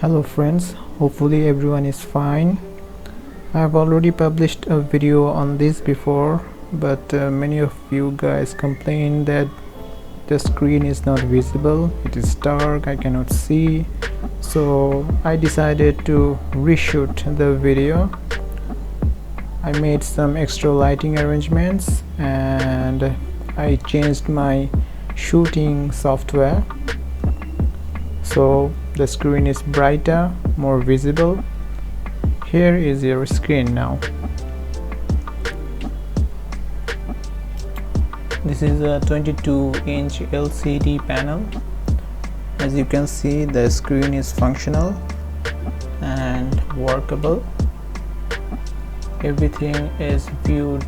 Hello friends, hopefully everyone is fine. I have already published a video on this before, but many of you guys complain that the screen is not visible, it is dark, I cannot see. So I decided to reshoot the video. I made some extra lighting arrangements and I changed my shooting software, so the screen is brighter, more visible. Here is your screen now. This is a 22-inch LCD panel. As you can see, the screen is functional and workable. Everything is viewed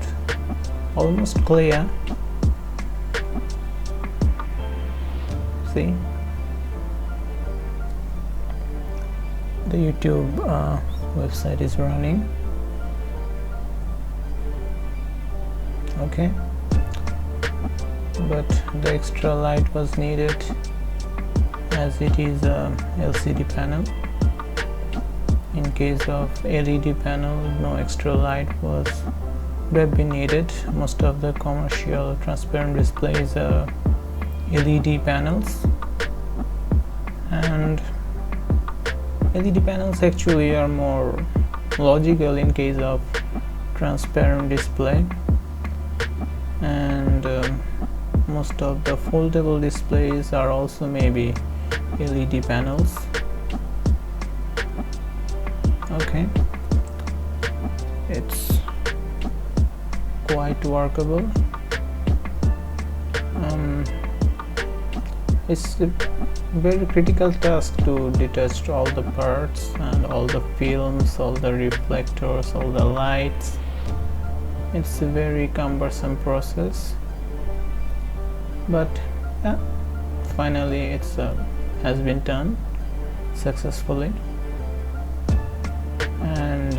almost clear. See? The YouTube website is running. Okay, but the extra light was needed as it is a LCD panel. In case of LED panel, no extra light would have been needed. Most of the commercial transparent displays are LED panels, and LED panels actually are more logical in case of transparent display, and most of the foldable displays are also maybe LED panels. Okay, it's quite workable. It's a very critical task to detach all the parts and all the films, all the reflectors, all the lights. It's a very cumbersome process, but yeah, finally it's has been done successfully. And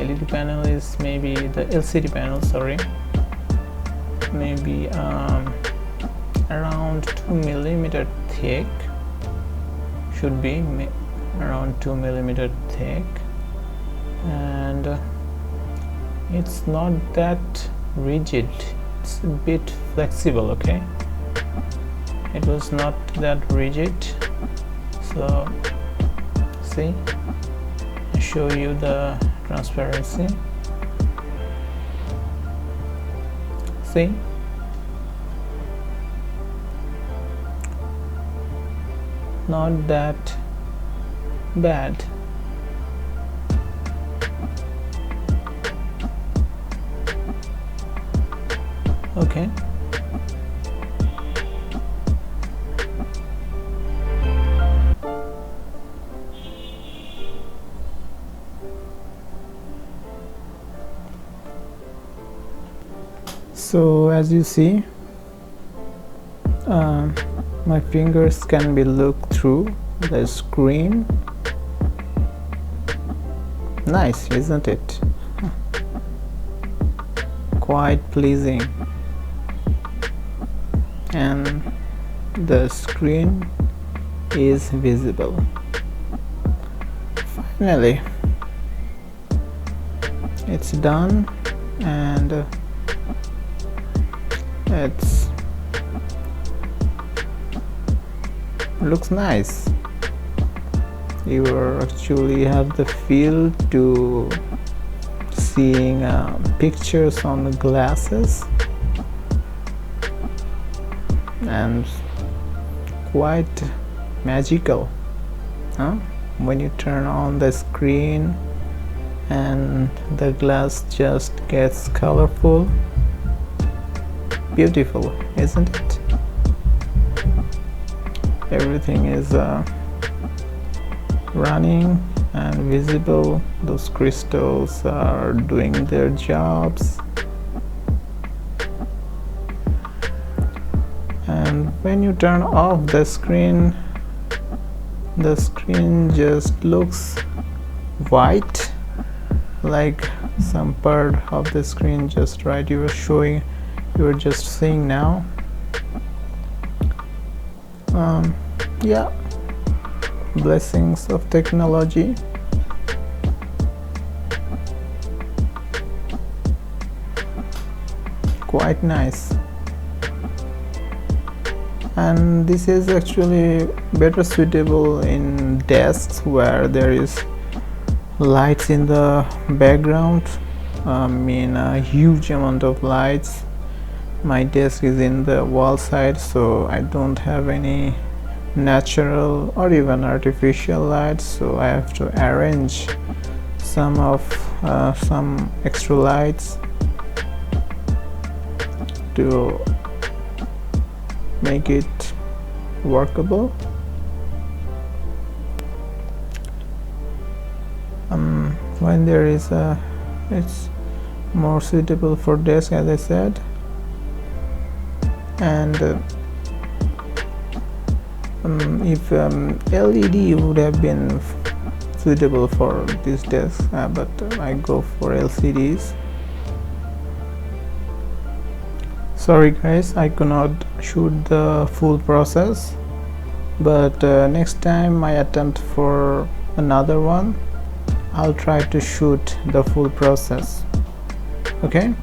LED panel is maybe the LCD panel, sorry, maybe around 2mm thick, should be around 2mm thick, and it's not that rigid, it's a bit flexible. Okay, it was not that rigid. So see, I show you the transparency. See, not that bad. Okay, so as you see, my fingers can be looked through the screen. Nice, isn't it? Quite pleasing. And the screen is visible. Finally, it's done, and it's looks nice. You actually have the feel to seeing pictures on the glasses, and quite magical, huh? When you turn on the screen and the glass just gets colorful. Beautiful, isn't it? Everything is running and visible. Those crystals are doing their jobs, and when you turn off the screen just looks white, like some part of the screen just right you were just seeing now. Yeah, blessings of technology. Quite nice. And this is actually better suitable in desks where there is lights in the background. I mean a huge amount of lights. My desk is in the wall side, so I don't have any natural or even artificial lights, so I have to arrange some extra lights to make it workable. When there is it's more suitable for desk, as I said. And if LED would have been suitable for this desk, but I go for LCDs. Sorry guys, I could not shoot the full process, but next time I attempt for another one, I'll try to shoot the full process. Okay,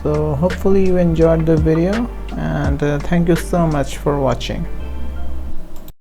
so hopefully you enjoyed the video, and thank you so much for watching.